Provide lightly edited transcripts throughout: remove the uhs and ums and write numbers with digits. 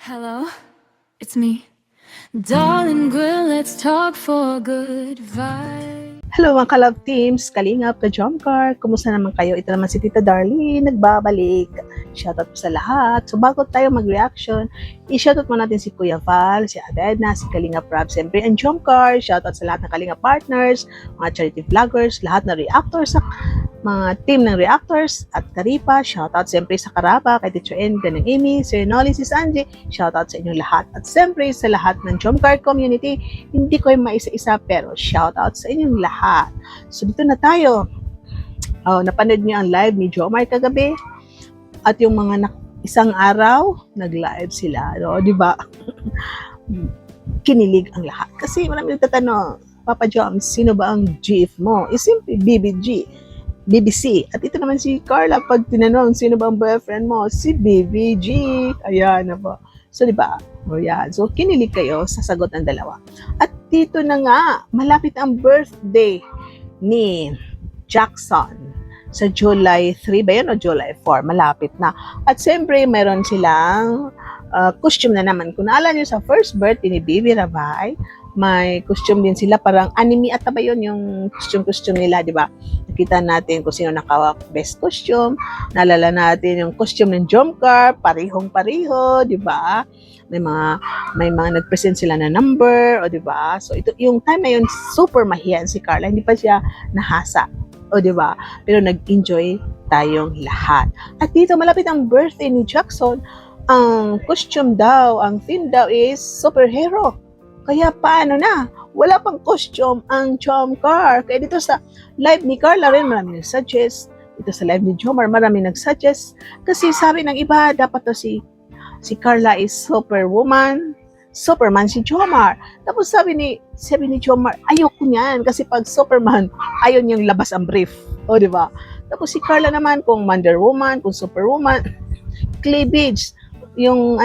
Hello, it's me. Darling girl, let's talk for a good vibe. Hello mga ka-love teams, Kalingap, ka-Jomcar, kumusta naman kayo? Ito naman si Tita Darlene, nagbabalik. Shoutout po sa lahat. So bago tayo mag-reaction, i-shoutout mo natin si Kuya Val, si Adedna, si Kalingap Rab, siyempre, and Jomcar. Shoutout sa lahat ng Kalingap partners, mga charity vloggers, lahat na reactors, sa mga team ng reactors at Karipa. Shoutout siyempre sa Karaba, kay Teacher N, Ganang Amy, Sir Nolly, si Sanji. Shoutout sa inyong lahat. At siyempre sa lahat ng Jomcar community, hindi ko yung maisa-isa pero shoutout sa inyong lahat. So dito na tayo. Napanood niyo ang live ni Jomar kagabi at yung mga isang araw nag-live sila, no? Di ba? Kinilig ang lahat. Kasi marami nagtatanong, Papa Joms, sino ba ang GF mo? Simple BBC. At ito naman si Carla, pag tinanong, sino ba ang boyfriend mo? Si BBG. Ayan na po. So, di ba? O yan. So, kinilig kayo sa sagot ng dalawa. At dito na nga, malapit ang birthday ni Jackson. Sa July 3 ba yun o July 4? Malapit na. At siyempre, meron silang costume na naman. Kung naalala nyo sa first birthday ni Bibi Rabay, may costume din sila, parang anime ata ba yun yung costume nila, di ba? Nakita natin kung sino naka-best costume, naalala natin yung costume ng Jomcar, parihong-pariho, di ba? May mga nag-present sila na number, o di ba? So ito yung time na yun, super mahiyan si Carla, hindi pa siya nahasa, o di ba? Pero nag-enjoy tayong lahat. At dito malapit ang birthday ni Jackson, ang costume daw, ang theme daw is superhero. Kaya paano na? Wala pang costume ang Jomcar. Kaya dito sa live ni Carla rin, marami nag-suggest. Dito sa live ni Jomar, marami nag-suggest. Kasi sabi ng iba, dapat to si Carla is superwoman. Superman si Jomar. Tapos sabi ni Jomar, ayoko niyan. Kasi pag Superman, ayaw niyang labas ang brief. O, di ba? Tapos si Carla naman, kung Wonder Woman, kung Superwoman, cleavage. Yung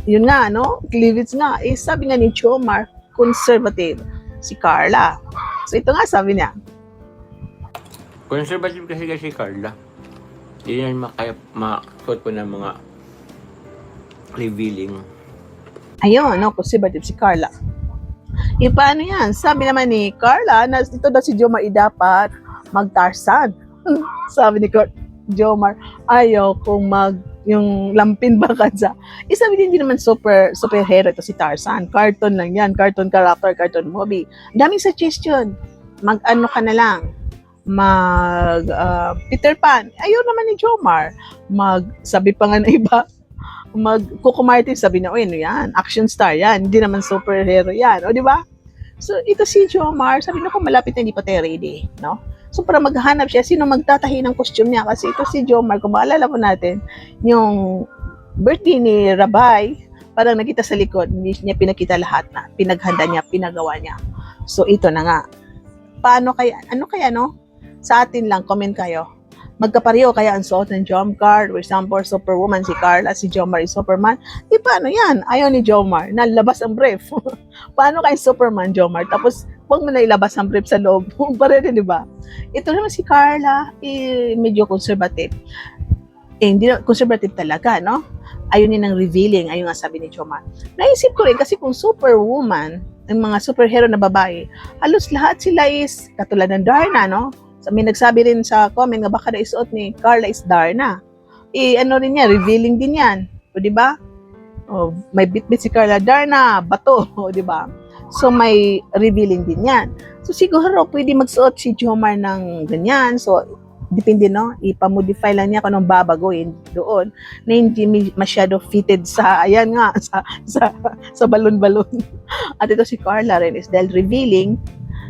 yun nga, no? Cleavage nga. Sabi nga ni Jomar, conservative si Carla. So ito nga sabi niya. Conservative kasi Carla. Hindi yan makasuot po ng mga revealing. Ayun, no? Conservative si Carla. Paano yan? Sabi naman ni Carla, na ito daw si Jomar dapat mag-Tarzan. Sabi ni Jomar, ayaw kung yung lampin ba kansa. Sabi din, hindi naman superhero ito si Tarzan. Cartoon lang yan. Cartoon character, cartoon movie. Daming suggestion. Mag-ano ka na lang. Peter Pan. Ayun naman ni Jomar. Sabi pa nga na iba, Coco Martin, sabi na, ano yan? Action star yan. Hindi naman superhero yan. O, di ba? So, ito si Jomar. Sabi na ko, malapit na hindi pa tayo ready. No? So, para maghanap siya, sino magtatahi ng costume niya? Kasi ito si Jomar, kung maalala po natin, yung birthday ni Rabay, parang nakita sa likod, hindi niya pinakita lahat na. Pinaghanda niya, pinagawa niya. So, ito na nga. Paano kaya, ano kaya, no? Sa atin lang, comment kayo. Magkapareho kaya ang suot ng Jomcar, for example, Superwoman si Carla, si Jomar is Superman. Paano yan? Ayaw ni Jomar, nalabas ang brief. Paano kay Superman, Jomar? Tapos, huwag mo na ilabas ang brief sa loob. Pareho, di ba? Ito naman si Carla, medyo conservative. Hindi conservative talaga, no? Ayaw niya ng revealing, ayaw nga sabi ni Jomar. Naisip ko rin, kasi kung Superwoman, ang mga superhero na babae, halos lahat sila is katulad ng Darna, no? May nagsabi rin sa comment nga baka naisuot ni Carla is Darna. Ano rin yan, revealing din yan. O, di ba? May bit-bit si Carla, Darna, bato. O, di ba? So, may revealing din yan. So, siguro pwede magsuot si Jomar ng ganyan. So, depende, no? Ipamodify lang niya kung anong babaguhin doon na hindi masyado fitted sa, ayan nga, sa balon-balon. At ito si Carla rin is dahil revealing.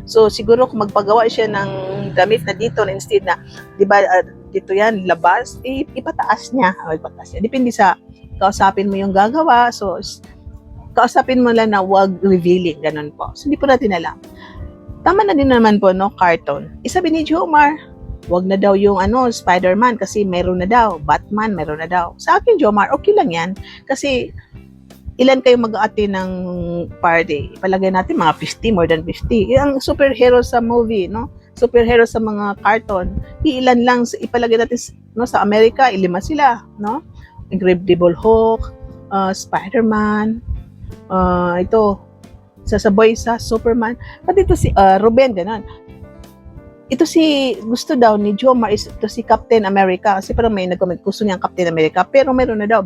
So, siguro kung magpagawa siya ng damit na dito, instead na, di ba, dito yan, labas, ipataas niya. Ipataas niya. Depende sa kausapin mo yung gagawa. So, kausapin mo lang na wag revealing. Ganun po. So, hindi po natin alam. Tama na din naman po, no, cartoon. Sabi ni Jomar, wag na daw yung Spider-Man kasi meron na daw. Batman, meron na daw. Sa akin, Jomar, okay lang yan. Kasi, ilan kayo mag-a-attend ng party? Ipalagay natin mga 50, more than 50. Ang superhero sa movie, no? Superhero sa mga cartoon, ilan lang ipalagay natin, no, sa Amerika, 5 sila, no? Incredible Hulk, Spider-Man, ito, sa boy sa Superman. Pati ito si Ruben, ganun. Ito si, gusto daw ni Jomar is ito si Captain America. Kasi parang may nag-comment, gusto niya ang Captain America. Pero meron na daw.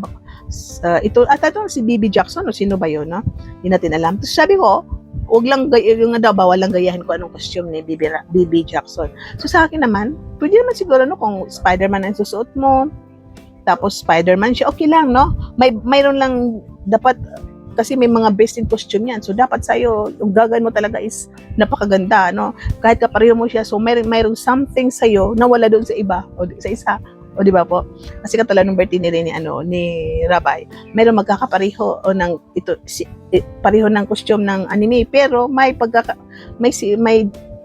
Ito si BB Jackson o sino ba yun, no? Hindi natin alam. Tapos sabi ko, huwag lang, yung nga daw, bawal lang gayahin ko anong costume ni BB Jackson. So sa akin naman, pwede naman siguro, no, kung Spider-Man ang susuot mo, tapos Spider-Man siya, okay lang, no? Mayroon lang, dapat, kasi may mga best in costume yan. So, dapat sa'yo, yung gagawin mo talaga is napakaganda, no? Kahit kapareho mo siya, so mayroong something sa'yo na wala doon sa iba, o sa isa. O, di ba po? Kasi katulad ng birthday ni Rabay, mayroong magkakapareho o ng, pareho ng costume ng anime, pero may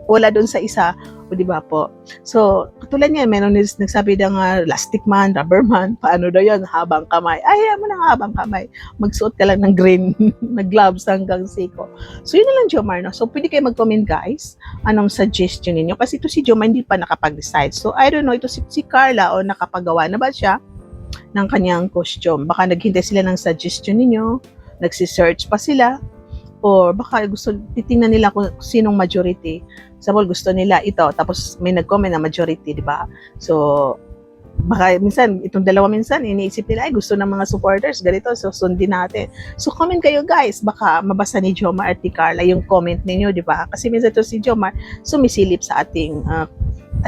wala doon sa isa, o di ba po? So, katulad niya, meron nagsabi ng Elastic Man, Rubber Man, paano daw yan, habang kamay. Ay, mo ng habang kamay. Magsuot ka lang ng green, na gloves hanggang siko. So, yun na lang, Jomar, no? So, pwede kayo mag-comment, guys, anong suggestion ninyo. Kasi ito si Jomar, hindi pa nakapag-decide. So, I don't know, ito si Carla, o nakapagawa na ba siya ng kanyang costume? Baka naghintay sila ng suggestion ninyo, nagsisearch pa sila, or baka gusto, titingnan nila kung sinong majority. Sabol, gusto nila ito, tapos may nag-comment na majority, di ba? So, baka minsan, itong dalawa minsan, iniisip nila, ay gusto ng mga supporters, ganito, so sundin natin. So, comment kayo guys, baka mabasa ni Jomar at ni Carla yung comment ninyo, di ba? Kasi minsan ito si Jomar, sumisilip sa ating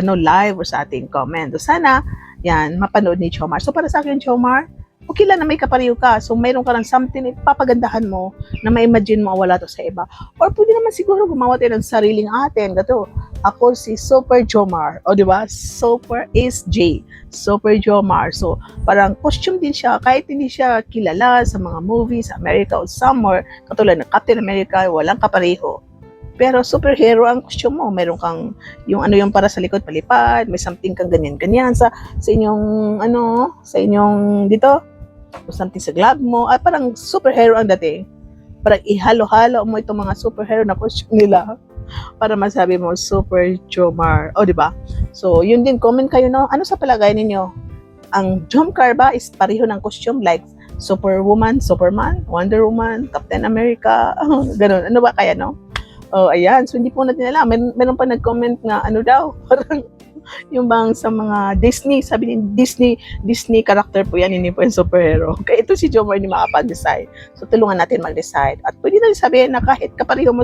live or sa ating comment. So, sana, yan, mapanood ni Jomar. So, para sa akin, Jomar, okay lang na may kapareho ka. So, mayroon ka ng something ipapagandahan mo na ma-imagine mo wala to sa iba. Or pwede naman siguro gumawa tayo ng sariling atin. Gato, ako si Super Jomar. O, di ba? Super SJ. Super Jomar. So, parang costume din siya. Kahit hindi siya kilala sa mga movies, America or somewhere. Katulad ng Captain America, walang kapareho. Pero superhero ang costume mo. Meron kang yung para sa likod palipad, may something kang ganyan-ganyan sa inyong sa inyong dito, o something sa glove mo, at parang superhero ang dating. Parang ihalo-halo mo itong mga superhero na costume nila para masabi mo Super Jomar. O, di ba? So, yun din, comment kayo, no? Ano sa palagay ninyo? Ang Jomcar ba is pareho ng costume like Superwoman, Superman, Wonder Woman, Captain America, ganun. Ano ba kaya, no? Oh, ayan. So, hindi po natin alam. Meron pa nag-comment na daw, parang yung bang sa mga Disney, sabi ni Disney character po yan, hindi po yung superhero. Kaya ito si Jomar hindi makapag-decide. So, tulungan natin mag-decide. At pwede na sabihin na kahit kapareho mo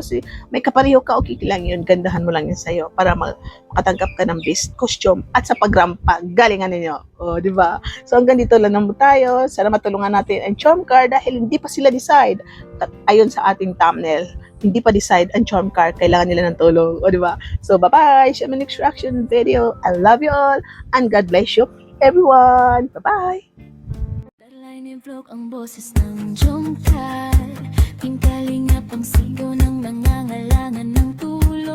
may kapareho ka, okay lang yun, gandahan mo lang yun sa'yo para makatanggap ka ng best costume at sa pagrampa, galingan ninyo. O, di ba? So, hanggang dito lang naman tayo. Sana matulungan natin ang Jomcar dahil hindi pa sila decide. Ayon sa ating thumbnail, hindi pa decide ang Jomcar, kailangan nila ng tulong. O, di ba? So, bye-bye! See you in my next reaction video. I love you all, and God bless you, everyone! Bye-bye! Darlay ni vlog ang boses ng Jomcar. Pingkalingap ang sigaw ng nangangailangan ng tulong.